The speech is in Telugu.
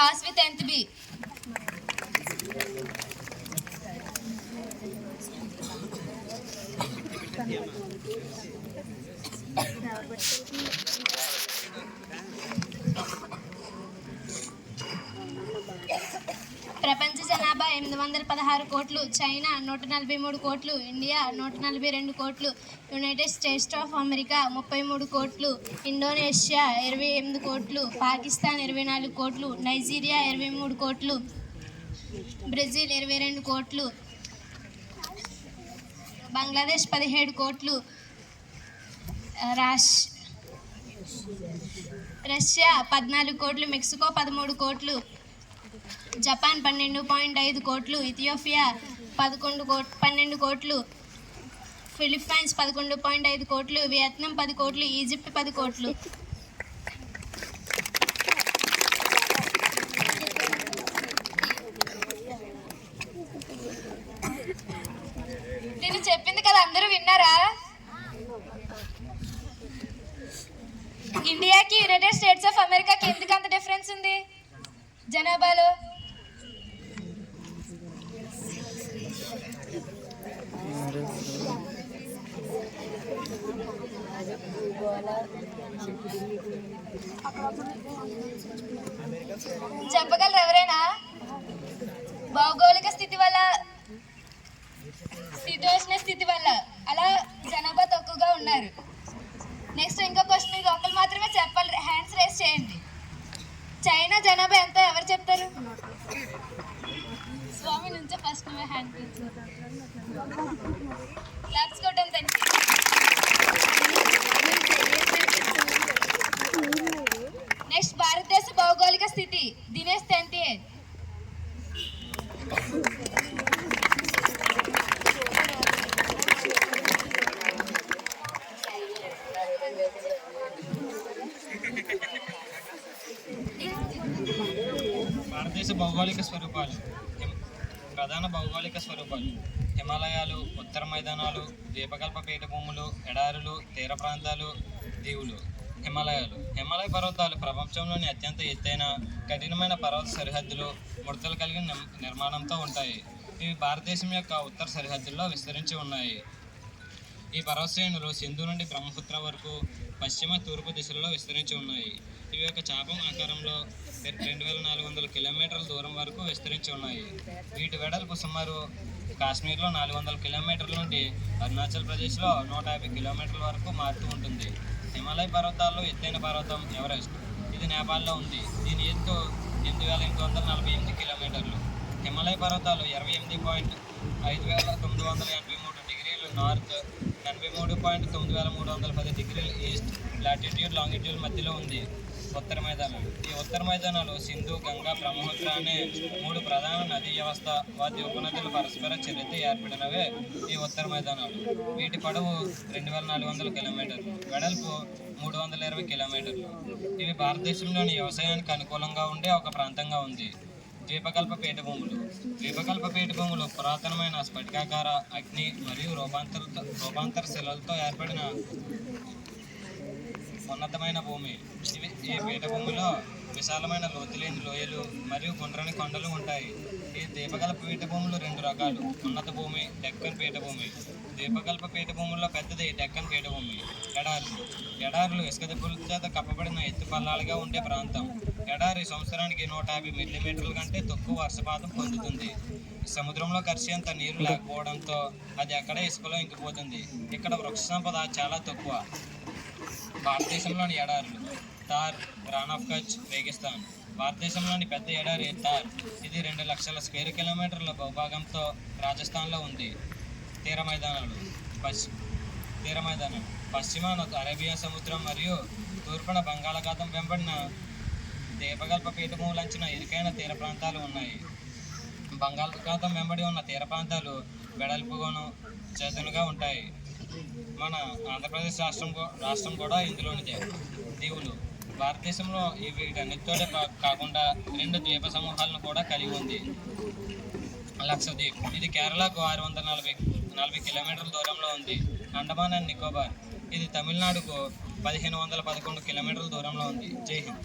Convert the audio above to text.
pass with nth B. ప్రపంచ జనాభా 816 కోట్లు, చైనా 143 కోట్లు, ఇండియా 142 కోట్లు, యునైటెడ్ స్టేట్స్ ఆఫ్ అమెరికా 33 కోట్లు, ఇండోనేషియా 28 కోట్లు, పాకిస్తాన్ 24 కోట్లు, నైజీరియా 23 కోట్లు, బ్రెజిల్ 22 కోట్లు, బంగ్లాదేశ్ 17 కోట్లు, రష్యా 14 కోట్లు, మెక్సికో 13 కోట్లు, జపాన్ 12.5 కోట్లు, ఇథియోపియా 12 కోట్లు, ఫిలిప్పైన్స్ 11.5 కోట్లు, వియత్నాం 10 కోట్లు, ఈజిప్ట్ 10 కోట్లు. నేను చెప్పింది కదా, అందరూ విన్నారా? ఇండియాకి యునైటెడ్ స్టేట్స్ ఆఫ్ అమెరికాకి ఎందుకు అంత డిఫరెన్స్ ఉంది జనాభాలో? చెప్పగలరు ఎవరైనా? భౌగోళిక స్థితి వల్ల, శీతోష్ణ స్థితి వల్ల అలా జనాభా తక్కువగా ఉన్నారు. నెక్స్ట్ ఇంకో క్వశ్చన్, ఇది ఒకరు మాత్రమే చెప్పాలి, హ్యాండ్స్ రేస్ చేయండి. చైనా జనాభా ఎంత, ఎవరు చెప్తారు? స్వామి నుంచే ఫస్ట్ హ్యాండ్ క్లాప్స్ కొట్టండి. నెక్స్ట్ భారతదేశ భౌగోళిక స్థితి, దినేష్ తెంతి. భారతదేశ భౌగోళిక స్వరూపాలు. ప్రధాన భౌగోళిక స్వరూపాలు: హిమాలయాలు, ఉత్తర మైదానాలు, ద్వీపకల్ప పీఠభూములు, ఎడారులు, తీర ప్రాంతాలు, దీవులు. హిమాలయాలు. హిమాలయ పర్వతాలు ప్రపంచంలోని అత్యంత ఎత్తైన కఠినమైన పర్వత సరిహద్దులు, ముడతలు కలిగిన నిర్మాణంతో ఉంటాయి. ఇవి భారతదేశం యొక్క ఉత్తర సరిహద్దుల్లో విస్తరించి ఉన్నాయి. ఈ పర్వత శ్రేణులు సింధు నుండి బ్రహ్మపుత్ర వరకు పశ్చిమ తూర్పు దిశలలో విస్తరించి ఉన్నాయి. ఇవి ఒక చాపం ఆకారంలో 2400 కిలోమీటర్ల దూరం వరకు విస్తరించి ఉన్నాయి. వీటి వెడల్పు సుమారు కాశ్మీర్లో 400 కిలోమీటర్ల నుండి అరుణాచల్ ప్రదేశ్లో 150 కిలోమీటర్ల వరకు మారుతూ ఉంటుంది. హిమాలయ పర్వతాల్లో ఎత్తైన పర్వతం ఎవరెస్ట్. ఇది నేపాల్లో ఉంది. దీని ఎత్తు 8848 కిలోమీటర్లు. హిమాలయ పర్వతాలు 28.5983 డిగ్రీలు నార్త్, 83.9310 డిగ్రీలు ఈస్ట్ లాటిట్యూడ్ లాంగిట్యూడ్ మధ్యలో ఉంది. ఉత్తర మైదానాలు. ఈ ఉత్తర మైదానాలు సింధు, గంగా, బ్రహ్మపుత్ర అనే 3 ప్రధాన నదీ వ్యవస్థ, వాటి ఉపనదుల పరస్పర చర్యతో ఏర్పడినవే ఈ ఉత్తర మైదానాలు. వీటి పొడవు 2400 కిలోమీటర్లు, వెడల్పు 320 కిలోమీటర్లు. ఇవి భారతదేశంలోని వ్యవసాయానికి అనుకూలంగా ఉండే ఒక ప్రాంతంగా ఉంది. ద్వీపకల్ప పీఠభూములు. ద్వీపకల్ప పీఠభూములు పురాతనమైన స్ఫటికాకార, అగ్ని మరియు రూపాంతర శిలలతో ఏర్పడిన ఉన్నతమైన భూమి. ఈ పీఠభూమిలో విశాలమైన లోతులేని లోయలు మరియు గుండ్రని కొండలు ఉంటాయి. ఈ ద్వీపకల్ప పీఠభూములు 2 రకాలు: ఉన్నత భూమి, డెక్కన్ పీఠభూమి. ద్వీపకల్ప పీఠభూముల్లో పెద్దది డెక్కన్ పీఠభూమి. ఎడారులు. ఎడారులు ఇసుక దిబ్బల చేత కప్పబడిన ఎత్తు పల్లాలుగా ఉండే ప్రాంతం. ఎడారి సంవత్సరానికి 150 మిల్లీమీటర్ల కంటే తక్కువ వర్షపాతం పొందుతుంది. సముద్రంలో కలిసేంత నీరు లేకపోవడంతో అది అక్కడే ఇసుకలో ఇంకిపోతుంది. ఇక్కడ వృక్ష సంపద చాలా తక్కువ. భారతదేశంలోని ఎడారులు. థార్, రాన్ ఆఫ్ కచ్, రేగిస్తాన్. భారతదేశంలోని పెద్ద ఎడారి థార్. ఇది 2 లక్షల స్క్వేర్ కిలోమీటర్ల భూభాగంతో రాజస్థాన్లో ఉంది. తీర మైదానాలు. పశ్చిమాన అరేబియా సముద్రం మరియు తూర్పున బంగాళాఖాతం వెంబడిన ద్వీపకల్ప పీఠభూములంచిన ఇరుకైన తీర ప్రాంతాలు ఉన్నాయి. బంగాళాఖాతం వెంబడి ఉన్న తీర ప్రాంతాలు వెడల్పుగాను చదునుగా ఉంటాయి. మన ఆంధ్రప్రదేశ్ రాష్ట్రం కూడా ఇందులోనిదే. దీవులు. భారతదేశంలో వీటన్నిటితోనే కాకుండా 2 ద్వీప సమూహాలను కూడా కలిగి ఉంది. లక్షద్వీప్. ఇది కేరళకు 640 కిలోమీటర్ల దూరంలో ఉంది. అండమాన్ అండ్ నికోబార్. ఇది తమిళనాడుకు 1511 కిలోమీటర్ల దూరంలో ఉంది. జై హింద్.